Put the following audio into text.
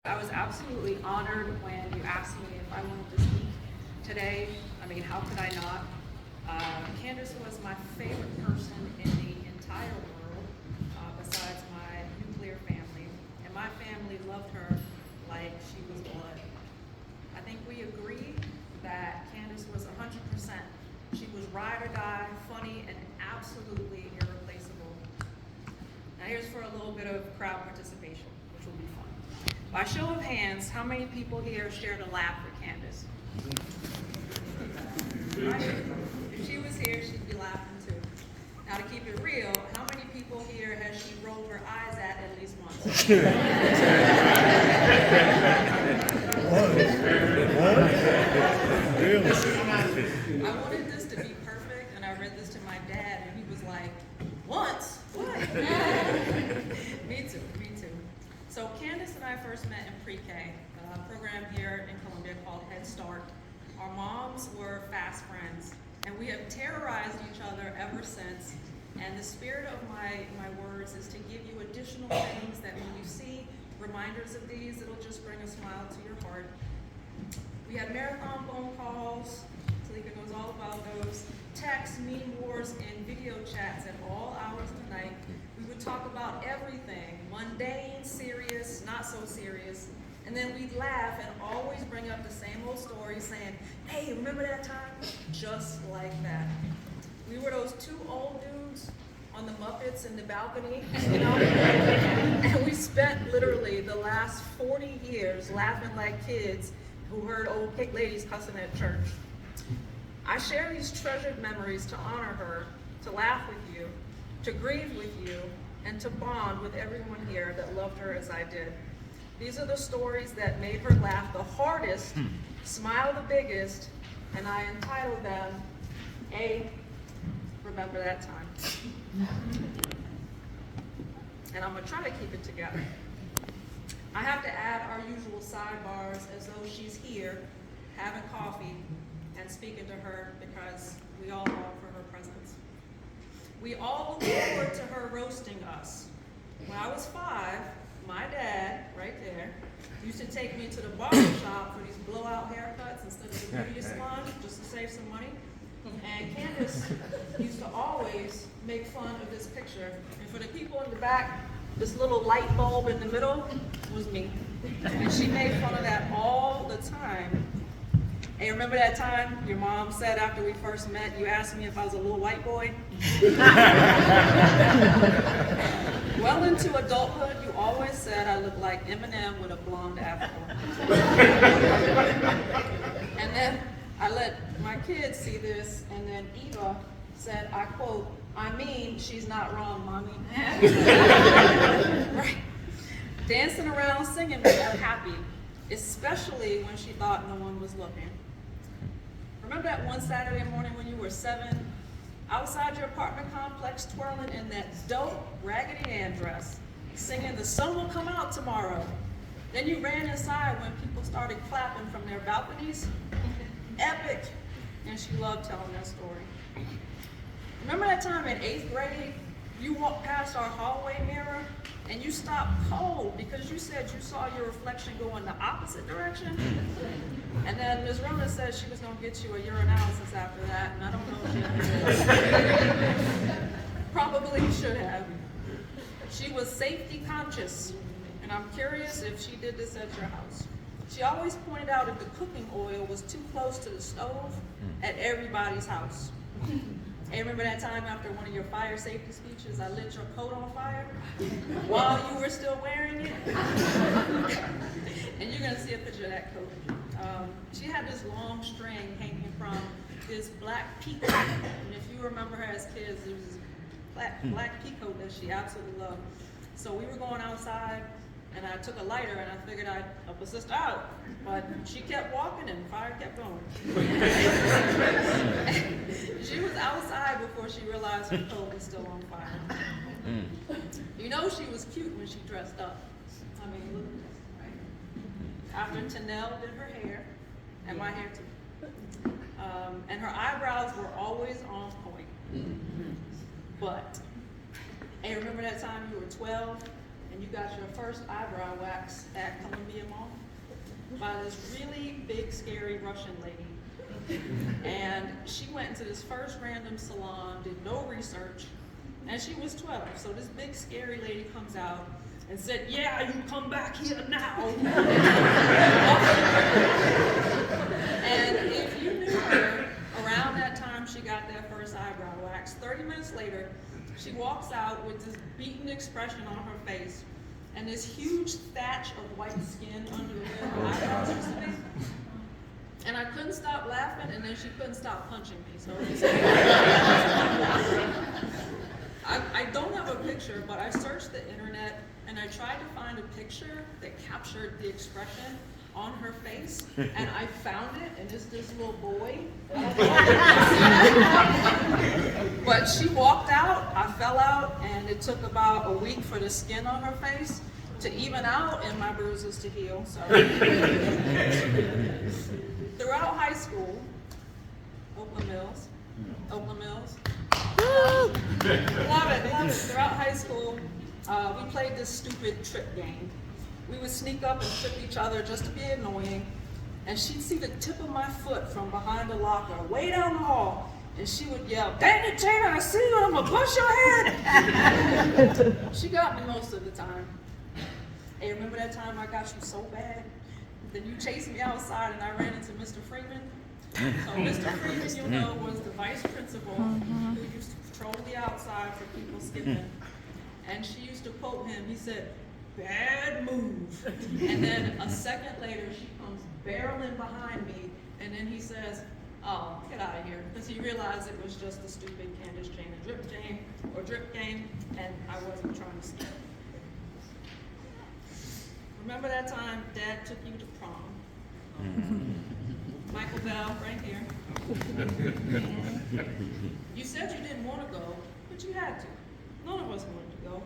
I was absolutely honored when you asked me if I wanted to speak today. I mean, how could I not? Candace was my favorite person in the entire world, besides my nuclear family. And my family loved her like she was blood. I think we agree that Candace was 100%. She was ride or die, funny, and absolutely irreplaceable. Now here's for a little bit of crowd participation, which will be fun. By show of hands, how many people here shared a laugh with Candace? Right? If she was here, she'd be laughing too. Now to keep it real, how many people here has she rolled her eyes at least once? I wanted this to be perfect, and I read this to my dad, and he was like, once? What? Me too. So Candace and I first met in pre-K, a program here in Columbia called Head Start. Our moms were fast friends, and we have terrorized each other ever since. And the spirit of my words is to give you additional things that when you see reminders of these, it'll just bring a smile to your heart. We had marathon phone calls, Talika knows all about those, texts, meme wars, and video chats at all hours of the night. We would talk about everything, mundane, serious, not so serious, and then we'd laugh and always bring up the same old story saying, hey, remember that time? Just like that. We were those two old dudes on the Muppets in the balcony, you know? And we spent literally the last 40 years laughing like kids who heard old ladies cussing at church. I share these treasured memories to honor her, to laugh with you, to grieve with you, and to bond with everyone here that loved her as I did. These are the stories that made her laugh the hardest, smile the biggest, and I entitled them, Remember That Time. And I'm gonna try to keep it together. I have to add our usual sidebars as though she's here, having coffee, and speaking to her because we all long for her presence. We all look forward to her roasting us. When I was 5, my dad, right there, used to take me to the barber shop for these blowout haircuts instead of the beauty salon, just to save some money. And Candace used to always make fun of this picture. And for the people in the back, this little light bulb in the middle was me. And she made fun of that all the time. Hey, remember that time your mom said after we first met, you asked me if I was a little white boy? Well into adulthood, you always said I looked like Eminem with a blonde afro. And then I let my kids see this, and then Eva said, I quote, I mean, she's not wrong, mommy. Right. Dancing around singing made her happy, especially when she thought no one was looking. Remember that one Saturday morning when you were 7, outside your apartment complex twirling in that dope Raggedy Ann dress, singing the sun will come out tomorrow. Then you ran inside when people started clapping from their balconies. Epic. And she loved telling that story. Remember that time in 8th grade, you walked past our hallway mirror and you stopped cold because you said you saw your reflection go in the opposite direction? And then Ms. Roman said she was going to get you a urinalysis after that, and I don't know if she ever did. Probably should have. She was safety conscious, and I'm curious if she did this at your house. She always pointed out if the cooking oil was too close to the stove at everybody's house. Hey, remember that time after one of your fire safety speeches, I lit your coat on fire while you were still wearing it? And you're gonna see a picture of that coat. She had this long string hanging from this black peacoat. And if you remember her as kids, there was this black peacoat that she absolutely loved. So we were going outside, and I took a lighter and I figured I'd help a sister out. But she kept walking and the fire kept going. She was outside before she realized her coat was still on fire. You know she was cute when she dressed up. I mean, look at this, right? After Tanel did her hair, and my hair too. And her eyebrows were always on point. But, hey, remember that time you were 12 and you got your first eyebrow wax at Columbia Mall by this really big, scary Russian lady. And she went into this first random salon, did no research, and she was 12. So this big, scary lady comes out and said, "Yeah, you come back here now." And if you knew her, around that time she got that first eyebrow wax, 30 minutes later, she walks out with this beaten expression on her face and this huge thatch of white skin under where her eyebrows used to be. And I couldn't stop laughing, and then she couldn't stop punching me. So I don't have a picture, but I searched the internet and I tried to find a picture that captured the expression on her face, and I found it, and it's this little boy. But she walked out, I fell out, and it took about a week for the skin on her face to even out and my bruises to heal. So throughout high school, Oakland Mills. Love it. Throughout high school, we played this stupid trip game. We would sneak up and trip each other just to be annoying. And she'd see the tip of my foot from behind the locker, way down the hall. And she would yell, "Dang it, Tina, I see you, I'm gonna bust your head." She got me most of the time. Hey, remember that time I got you so bad? Then you chased me outside and I ran into Mr. Freeman. So Mr. Freeman, you know, was the vice principal who used to patrol the outside for people skipping. And she used to quote him, he said, "Bad move." And then a second later, she comes barreling behind me, and then he says, "Oh, get out of here," because he realized it was just a stupid Candace Jane and drip game, and I wasn't trying to skip. Remember that time Dad took you to prom? Michael Bell, right here. You said you didn't want to go, but you had to. None of us wanted to go.